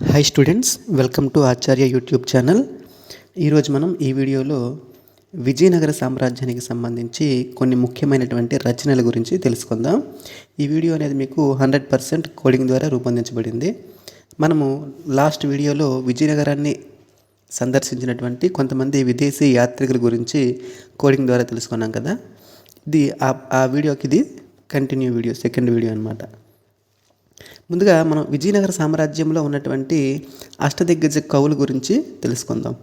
Hi students, welcome to Acharya YouTube channel. ఈరోజు మనం ఈ వీడియోలో విజయనగర సామ్రాజ్యానికి సంబంధించి కొన్ని ముఖ్యమైనటువంటి రచనల గురించి తెలుసుకుందాం. ఈ వీడియో అనేది మీకు 100% కోడింగ్ ద్వారా రూపొందించబడింది. మనము లాస్ట్ వీడియోలో విజయనగరాన్ని సందర్శించినటువంటి కొంతమంది విదేశీ యాత్రికుల గురించి కోడింగ్ ద్వారా తెలుసుకున్నాం కదా. ఇది ఆ వీడియోకి ఇది కంటిన్యూ వీడియో, సెకండ్ వీడియో అన్నమాట. ముందుగా మనం విజయనగర సామ్రాజ్యంలో ఉన్నటువంటి అష్టదిగ్గజ కవుల గురించి తెలుసుకుందాం.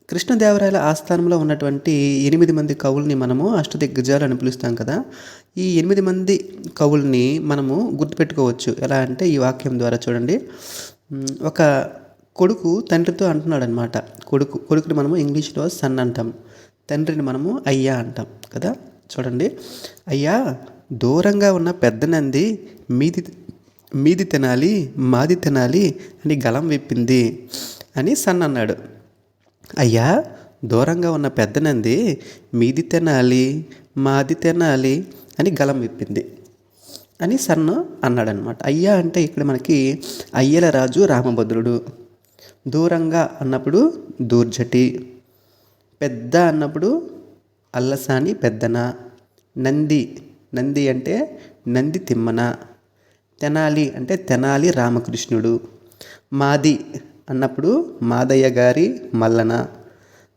కృష్ణదేవరాయల ఆస్థానంలో ఉన్నటువంటి 8 మంది కవుల్ని మనము అష్టదిగ్గజాలు అని పిలుస్తాం కదా. ఈ 8 మంది కవుల్ని మనము గుర్తుపెట్టుకోవచ్చు. ఎలా అంటే ఈ వాక్యం ద్వారా చూడండి. ఒక కొడుకు తండ్రితో అంటున్నాడు అనమాట. కొడుకుని మనము ఇంగ్లీష్లో సన్ అంటాం, తండ్రిని మనము అయ్యా అంటాం కదా. చూడండి, అయ్యా దూరంగా ఉన్న పెద్ద నంది మీది తినాలి, మాది తినాలి అని గలం విప్పింది అని సన్ అన్నాడు. అయ్యా దూరంగా ఉన్న పెద్ద నంది మీది తినాలి, మాది తినాలి అని గలం విప్పింది అని సన్ను అన్నాడనమాట. అయ్యా అంటే ఇక్కడ మనకి అయ్యల రాజు రామభద్రుడు. దూరంగా అన్నప్పుడు దూర్జటి, పెద్ద అన్నప్పుడు అల్లసాని పెద్దన, నంది అంటే నంది తిమ్మన, తెనాలి అంటే తెనాలి రామకృష్ణుడు, మాది అన్నప్పుడు మాదయ్య గారి మల్లన,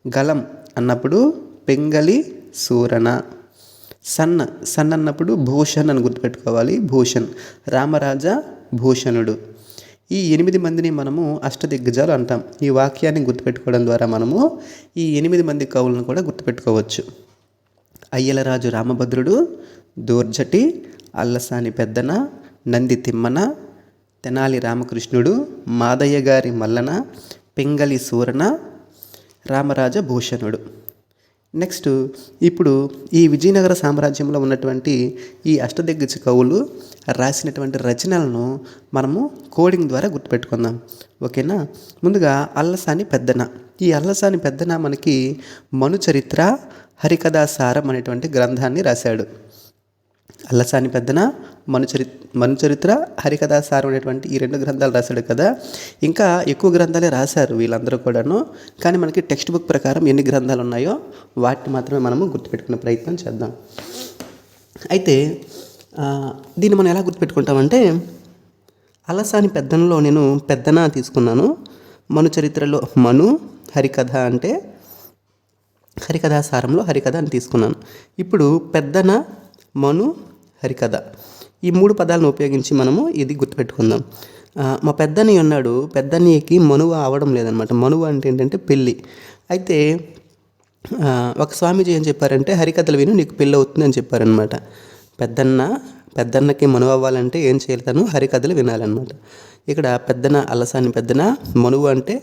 గలం అన్నప్పుడు పెంగలి సూరణ, సన్ అన్నప్పుడు భూషణ్ అని గుర్తుపెట్టుకోవాలి. భూషణ్ రామరాజా భూషణుడు. ఈ 8 మందిని మనము అష్టదిగ్గజాలు అంటాం. ఈ వాక్యాన్ని గుర్తుపెట్టుకోవడం ద్వారా మనము ఈ 8 మంది కవులను కూడా గుర్తుపెట్టుకోవచ్చు. అయ్యలరాజు రామభద్రుడు, దూర్జటి, అల్లసాని పెద్దన, నంది తిమ్మన, తెనాలి రామకృష్ణుడు, మాదయ్య గారి మల్లన, పెంగలి సూరణ, రామరాజ భూషణుడు. నెక్స్ట్ ఇప్పుడు ఈ విజయనగర సామ్రాజ్యంలో ఉన్నటువంటి ఈ అష్టదిగ్గజ కవులు రాసినటువంటి రచనలను మనము కోడింగ్ ద్వారా గుర్తుపెట్టుకుందాం. ఓకేనా. ముందుగా అల్లసాని పెద్దన. ఈ అల్లసాని పెద్దన మనకి మనుచరిత్ర, హరికథాసారం అనేటువంటి గ్రంథాన్ని రాశాడు. అల్లసాని పెద్దన మనుచరిత్ర, హరికథాసారం అనేటువంటి ఈ 2 గ్రంథాలు రాశాడు కదా. ఇంకా ఎక్కువ గ్రంథాలే రాశారు వీళ్ళందరూ కూడాను. కానీ మనకి టెక్స్ట్ బుక్ ప్రకారం ఎన్ని గ్రంథాలు ఉన్నాయో వాటిని మాత్రమే మనము గుర్తుపెట్టుకునే ప్రయత్నం చేద్దాం. అయితే దీన్ని మనం ఎలా గుర్తుపెట్టుకుంటామంటే, అల్లసాని పెద్దనలో నేను పెద్దన తీసుకున్నాను, మనుచరిత్రలో మను, హరికథ అంటే హరికథాసారంలో హరికథ అని తీసుకున్నాను. ఇప్పుడు పెద్దన, మను, హరికథ ఈ 3 పదాలను ఉపయోగించి మనము ఇది గుర్తుపెట్టుకుందాం. మా పెద్దని ఉన్నాడు, పెద్దన్నయ్యకి మనువ అవడం లేదనమాట. మనువ అంటే ఏంటంటే పెళ్ళి. అయితే ఒక స్వామీజీ ఏం చెప్పారంటే, హరికథలు విను నీకు పెళ్ళి అవుతుంది అని చెప్పారనమాట. పెద్దన్నకి మనువ అవ్వాలంటే ఏం చేయాలి, తను హరికథలు వినాలన్నమాట. ఇక్కడ పెద్దన అల్లసాని పెద్దన, మనువ అంటే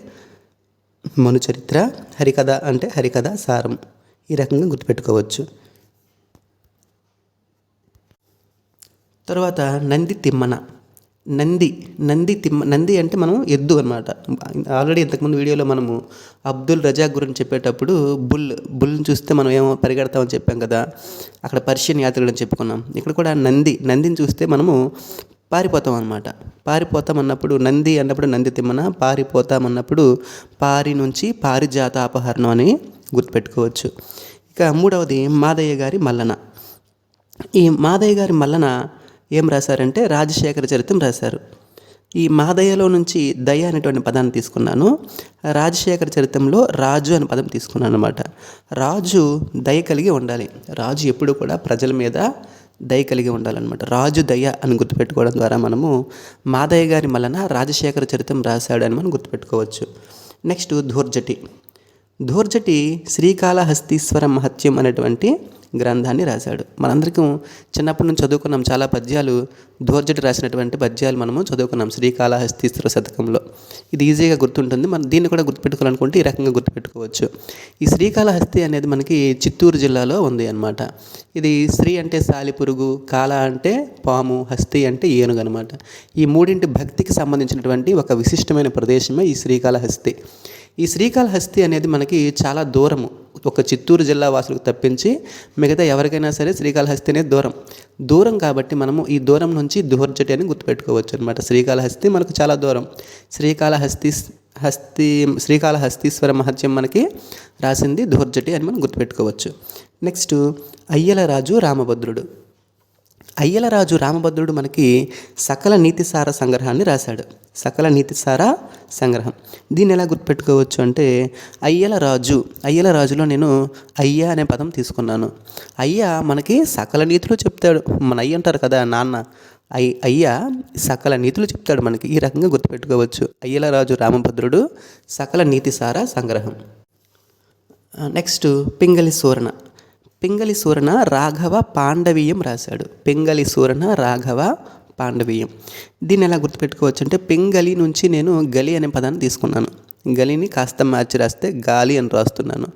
మనుచరిత్ర, హరికథ అంటే హరికథ సారం. ఈ రకంగా గుర్తుపెట్టుకోవచ్చు. తర్వాత నంది తిమ్మన. నంది అంటే మనం ఎద్దు అనమాట. ఆల్రెడీ ఇంతకుముందు వీడియోలో మనము అబ్దుల్ రజాక్ గురించి చెప్పేటప్పుడు బుల్ని చూస్తే మనం ఏమో పరిగెడతామని చెప్పాం కదా. అక్కడ పర్షియన్ యాత్రికుడు అని చెప్పుకున్నాం. ఇక్కడ కూడా నందిని చూస్తే మనము పారిపోతాం అన్నమాట. పారిపోతామన్నప్పుడు నంది అన్నప్పుడు నంది తిమ్మన, పారిపోతామన్నప్పుడు పారి నుంచి పారిజాత అపహరణం అని గుర్తుపెట్టుకోవచ్చు. ఇక 3వది మాదయ్య గారి మల్లన. ఈ మాదయ్య గారి మల్లన ఏం రాశారంటే రాజశేఖర చరిత్రం రాశారు. ఈ మాదయ్యలో నుంచి దయ అనేటువంటి పదాన్ని తీసుకున్నాను. రాజశేఖర చరిత్రంలో రాజు అనే పదం తీసుకున్నాను అనమాట. రాజు దయ కలిగి ఉండాలి. రాజు ఎప్పుడు కూడా ప్రజల మీద దయ కలిగి ఉండాలన్నమాట. రాజు దయ అని గుర్తుపెట్టుకోవడం ద్వారా మనము మాదయ్య గారి మల్లన రాజశేఖర చరిత్రం రాశాడు అని మనం గుర్తుపెట్టుకోవచ్చు. నెక్స్ట్ దూర్జటి శ్రీకాళహస్తీశ్వర మహత్యం అనేటువంటి గ్రంథాన్ని రాశాడు. మనందరికీ చిన్నప్పటి నుంచి చదువుకున్నాం. చాలా పద్యాలు దూర్జటి రాసినటువంటి పద్యాలు మనము చదువుకున్నాం శ్రీకాళహస్తీశ్వర శతకంలో. ఇది ఈజీగా గుర్తుంటుంది. మనం దీన్ని కూడా గుర్తుపెట్టుకోవాలనుకుంటే ఈ రకంగా గుర్తుపెట్టుకోవచ్చు. ఈ శ్రీకాళహస్తి అనేది మనకి చిత్తూరు జిల్లాలో ఉంది అన్నమాట. ఇది శ్రీ అంటే సాలిపురుగు, కాళ అంటే పాము, హస్తి అంటే ఏనుగు అనమాట. ఈ 3 భక్తికి సంబంధించినటువంటి ఒక విశిష్టమైన ప్రదేశమే ఈ శ్రీకాళహస్తి. ఈ శ్రీకాళహస్తి అనేది మనకి చాలా దూరము. ఒక చిత్తూరు జిల్లా వాసులకు తప్పించి మిగతా ఎవరికైనా సరే శ్రీకాళహస్తి అనేది దూరం కాబట్టి మనము ఈ దూరం నుంచి దుహర్జటి అని గుర్తుపెట్టుకోవచ్చు అనమాట. శ్రీకాళహస్తి మనకు చాలా దూరం. శ్రీకాళహస్తీశ్వర మహత్యం మనకి రాసింది దుహర్జటి అని మనం గుర్తుపెట్టుకోవచ్చు. నెక్స్ట్ అయ్యలరాజు రామభద్రుడు. అయ్యలరాజు రామభద్రుడు మనకి సకల నీతిసార సంగ్రహాన్ని రాశాడు. సకల నీతిసార సంగ్రహం దీన్ని ఎలా గుర్తుపెట్టుకోవచ్చు అంటే అయ్యలరాజులో నేను అయ్య అనే పదం తీసుకున్నాను. అయ్య మనకి సకల నీతులు చెప్తాడు. మన అయ్య అంటారు కదా నాన్న, అయ్య సకల నీతులు చెప్తాడు మనకి. ఈ రకంగా గుర్తుపెట్టుకోవచ్చు. అయ్యలరాజు రామభద్రుడు సకల నీతిసార సంగ్రహం. నెక్స్ట్ పింగళి సూరణ రాఘవ పాండవీయం రాశాడు. పింగళి సూరణ రాఘవ పాండవీయం దీన్ని ఎలా గుర్తుపెట్టుకోవచ్చు అంటే పింగళి నుంచి నేను గలి అనే పదాన్ని తీసుకున్నాను. గలిని కాస్త మార్చి రాస్తే గాలి అని రాస్తున్నాను.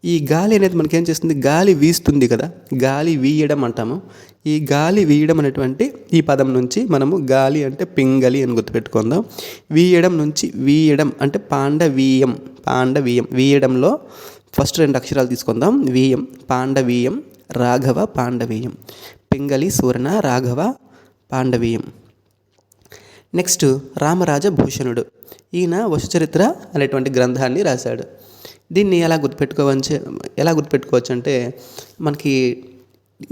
ఈ గాలి అనేది మనకేం చేస్తుంది, గాలి వీస్తుంది కదా, గాలి వీయడం అంటాము. ఈ గాలి వీయడం అనేటువంటి ఈ పదం నుంచి మనము గాలి అంటే పింగళి అని గుర్తుపెట్టుకుందాం. వీయడం నుంచి వీయడం అంటే పాండవీయం. వీయడంలో ఫస్ట్ 2 అక్షరాలు తీసుకుందాం. వీయం పాండవీయం, రాఘవ పాండవీయం. పింగళి సూరణ రాఘవ పాండవీయం. నెక్స్ట్ రామరాజ భూషణుడు. ఈయన వసుచరిత్ర అనేటువంటి గ్రంథాన్ని రాశాడు. దీన్ని ఎలా గుర్తుపెట్టుకోవచ్చు అంటే మనకి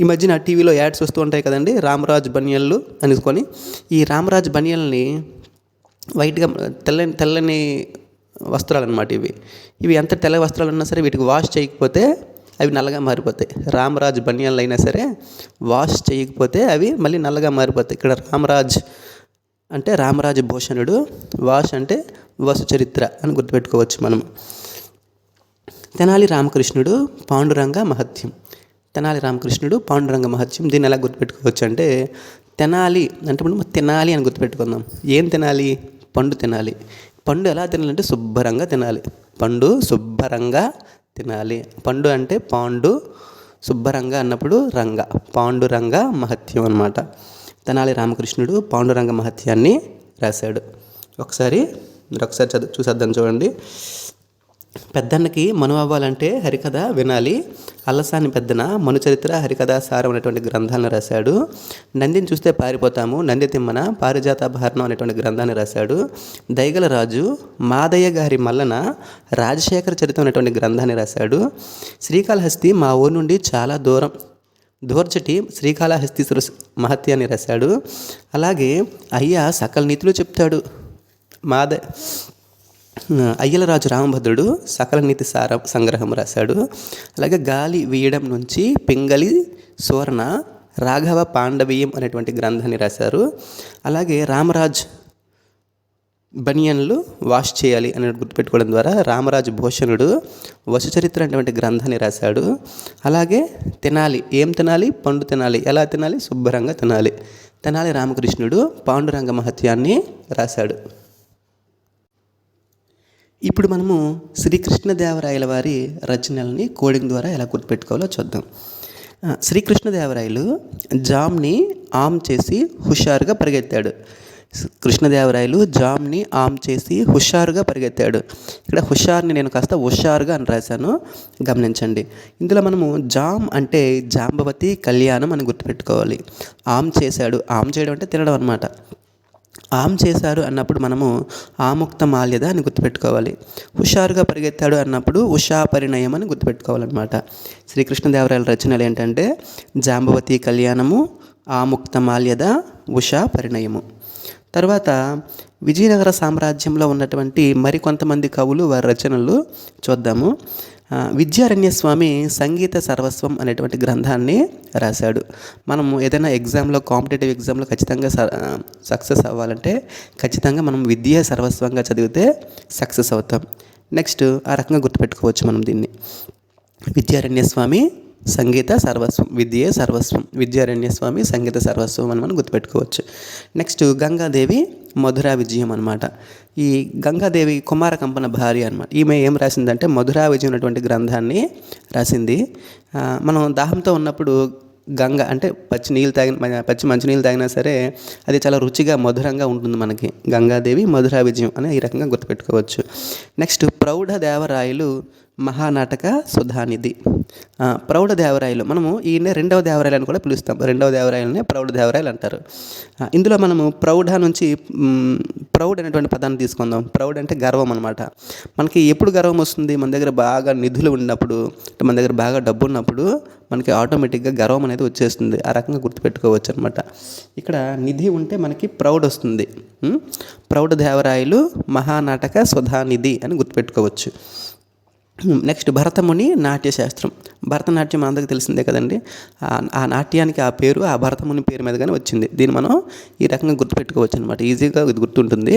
ఈ మధ్యన టీవీలో యాడ్స్ వస్తూ ఉంటాయి కదండి, రామరాజ్ బనియన్లు అనుకొని. ఈ రామరాజ్ బనియల్ని వైట్గా తెల్లని వస్త్రాలు అన్నమాట. ఇవి ఎంత తెల్ల వస్త్రాలు ఉన్నా సరే వీటికి వాష్ చేయకపోతే అవి నల్లగా మారిపోతాయి. రామరాజ్ బనియన్లు అయినా సరే వాష్ చేయకపోతే అవి మళ్ళీ నల్లగా మారిపోతాయి. ఇక్కడ రామరాజ్ అంటే రామరాజ భూషణుడు, వాష్ అంటే వసుచరిత్ర అని గుర్తుపెట్టుకోవచ్చు మనం. తెనాలి రామకృష్ణుడు పాండురంగ మహత్యం. దీన్ని ఎలా గుర్తుపెట్టుకోవచ్చు అంటే తెనాలి అంటే మనం తినాలి అని గుర్తుపెట్టుకుందాం. ఏం తినాలి? పండు తినాలి. పండు ఎలా తినాలంటే శుభ్రంగా తినాలి. పండు అంటే పాండు, శుభ్రంగా అన్నప్పుడు రంగ, పాండురంగ మహత్యం అన్నమాట. తెనాలి రామకృష్ణుడు పాండురంగ మహత్యాన్ని రాశాడు. ఒకసారి చూసేద్దాం చూడండి. పెద్దన్నకి మను అవ్వాలంటే హరికథ వినాలి. అల్లసాని పెద్దన మనుచరిత్ర హరికథా సారం అనేటువంటి గ్రంథాలను రాశాడు. నందిని చూస్తే పారిపోతాము, నంది తిమ్మన పారిజాతాభరణం అనేటువంటి గ్రంథాన్ని రాశాడు. దైగల రాజు మాదయ్య గారి మల్లన రాజశేఖర చరిత్రం అనేటువంటి గ్రంథాన్ని రాశాడు. శ్రీకాళహస్తి మా ఊరు నుండి చాలా దూరం, దుహర్జటి శ్రీకాళహస్తీశ్వర మహత్యాన్ని రాశాడు. అలాగే అయ్య సకల నీతులు చెప్తాడు. అయ్యలరాజు రామభద్రుడు సకల నీతి సార సంగ్రహం రాశాడు. అలాగే గాలి వీయడం నుంచి పింగళి సూరణ రాఘవ పాండవీయం అనేటువంటి గ్రంథాన్ని రాశారు. అలాగే రామరాజ్ బనియన్లు వాష్ చేయాలి అని గుర్తుపెట్టుకోవడం ద్వారా రామరాజు భూషణుడు వసుచరిత్ర అనేటువంటి గ్రంథాన్ని రాశాడు. అలాగే తినాలి, ఏం తినాలి? పండు తినాలి. ఎలా తినాలి? శుభ్రంగా తినాలి. తెనాలి రామకృష్ణుడు పాండురంగ మహత్యాన్ని రాశాడు. ఇప్పుడు మనము శ్రీకృష్ణదేవరాయల వారి రచనల్ని కోడింగ్ ద్వారా ఎలా గుర్తుపెట్టుకోవాలో చూద్దాం. శ్రీకృష్ణదేవరాయలు జామ్ని ఆమ్ చేసి హుషారుగా పరిగెత్తాడు. కృష్ణదేవరాయలు జామ్ని ఆమ్ చేసి హుషారుగా పరిగెత్తాడు. ఇక్కడ హుషార్ని నేను కాస్త హుషారుగా అని రాశాను, గమనించండి. ఇందులో మనము జామ్ అంటే జాంబవతి కళ్యాణం అని గుర్తుపెట్టుకోవాలి. ఆమ్ చేశాడు, ఆమ్ చేయడం అంటే తినడం అన్నమాట. ఆమ్ చేశాడు అన్నప్పుడు మనము ఆముక్త మాల్యద అని గుర్తుపెట్టుకోవాలి. హుషారుగా పరిగెత్తాడు అన్నప్పుడు ఉషా పరిణయం అని గుర్తుపెట్టుకోవాలన్నమాట. శ్రీకృష్ణదేవరాయల రచనలు ఏంటంటే జాంబవతి కళ్యాణము, ఆముక్త మాల్యద, ఉషా పరిణయము. తర్వాత విజయనగర సామ్రాజ్యంలో ఉన్నటువంటి మరికొంతమంది కవులు వారి రచనలు చూద్దాము. విద్యారణ్యస్వామి సంగీత సర్వస్వం అనేటువంటి గ్రంథాన్ని రాశాడు. మనము ఏదైనా ఎగ్జామ్లో, కాంపిటేటివ్ ఎగ్జామ్లో ఖచ్చితంగా సక్సెస్ అవ్వాలంటే ఖచ్చితంగా మనం విద్య సర్వస్వంగా చదివితే సక్సెస్ అవుతాం. నెక్స్ట్ ఆ రకంగా గుర్తుపెట్టుకోవచ్చు మనం దీన్ని. విద్యారణ్యస్వామి సంగీత సర్వస్వం, విద్యే సర్వస్వం, విద్యారణ్యస్వామి సంగీత సర్వస్వం అని మనం గుర్తుపెట్టుకోవచ్చు. నెక్స్ట్ గంగాదేవి మధురా విజయం అనమాట. ఈ గంగాదేవి కుమార కంపన భార్య అనమాట. ఈమె ఏం రాసిందంటే మధురా విజయం అనేటువంటి గ్రంథాన్ని రాసింది. మనం దాహంతో ఉన్నప్పుడు గంగ అంటే పచ్చి మంచినీళ్ళు తాగినా సరే అది చాలా రుచిగా మధురంగా ఉంటుంది మనకి. గంగాదేవి మధురా విజయం అని ఈ రకంగా గుర్తుపెట్టుకోవచ్చు. నెక్స్ట్ ప్రౌఢ దేవరాయలు మహానాటక సుధానిధి. ప్రౌఢదేవరాయలు మనము ఈయన రెండవ దేవరాయలు అని కూడా పిలుస్తాం. రెండవ దేవరాయలనే ప్రౌఢదేవరాయలు అంటారు. ఇందులో మనము ప్రౌఢ నుంచి ప్రౌఢ అనేటువంటి పదాన్ని తీసుకుందాం. ప్రౌఢ అంటే గర్వం అనమాట. మనకి ఎప్పుడు గర్వం వస్తుంది? మన దగ్గర బాగా నిధులు ఉన్నప్పుడు, మన దగ్గర బాగా డబ్బు ఉన్నప్పుడు మనకి ఆటోమేటిక్గా గర్వం అనేది వచ్చేస్తుంది. ఆ రకంగా గుర్తుపెట్టుకోవచ్చు అనమాట. ఇక్కడ నిధి ఉంటే మనకి ప్రౌఢ వస్తుంది. ప్రౌఢదేవరాయలు మహానాటక సుధానిధి అని గుర్తుపెట్టుకోవచ్చు. నెక్స్ట్ భరతముని నాట్యశాస్త్రం. భరతనాట్యం అందరికీ తెలిసిందే కదండి. ఆ నాట్యానికి ఆ పేరు ఆ భరతముని పేరు మీదగానే వచ్చింది. దీన్ని మనం ఈ రకంగా గుర్తుపెట్టుకోవచ్చు అనమాట. ఈజీగా ఇది గుర్తుంటుంది.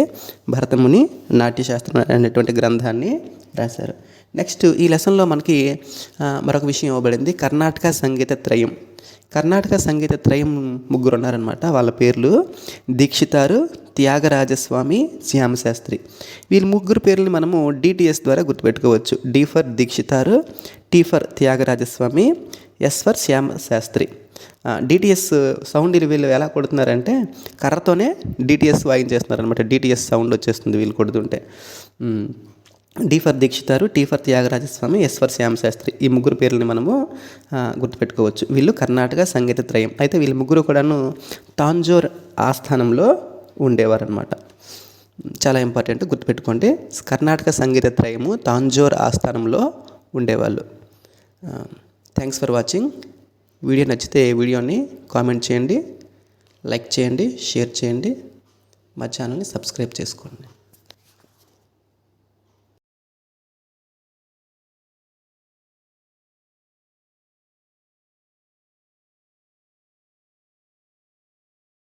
భరతముని నాట్యశాస్త్రం అనేటువంటి గ్రంథాన్ని రాశారు. నెక్స్ట్ ఈ లెసన్లో మనకి మరొక విషయం ఇవ్వబడింది. కర్ణాటక సంగీత త్రయం. కర్ణాటక సంగీత త్రయం ముగ్గురు ఉన్నారనమాట. వాళ్ళ పేర్లు దీక్షితారు, త్యాగరాజస్వామి, శ్యామశాస్త్రి. వీళ్ళ ముగ్గురు పేర్లని మనము డిటిఎస్ ద్వారా గుర్తుపెట్టుకోవచ్చు. D for Dikshitar, T for Tyagarajaswami, S for Syamashastri. DTS sound వీళ్ళు ఎలా కొడుతున్నారంటే కర్రతోనే డిటిఎస్ వాయించేస్తున్నారు అనమాట. డిటిఎస్ సౌండ్ వచ్చేస్తుంది వీళ్ళు కొడుతుంటే. D for Dikshitar, T for Tyagarajaswami, S for Syamashastri. ఈ ముగ్గురు పేర్లని మనము గుర్తుపెట్టుకోవచ్చు. వీళ్ళు కర్ణాటక సంగీత త్రయం. అయితే వీళ్ళు ముగ్గురు కూడాను తాంజోర్ ఆస్థానంలో ఉండేవారనమాట. చాలా ఇంపార్టెంట్, గుర్తుపెట్టుకోండి. కర్ణాటక సంగీత త్రయము తాంజోర్ ఆస్థానంలో ఉండేవాళ్ళు. Thanks for watching. వీడియో నచ్చితే వీడియోని కామెంట్ చేయండి, లైక్ చేయండి, షేర్ చేయండి. మా ఛానల్ని సబ్స్క్రైబ్ చేసుకోండి.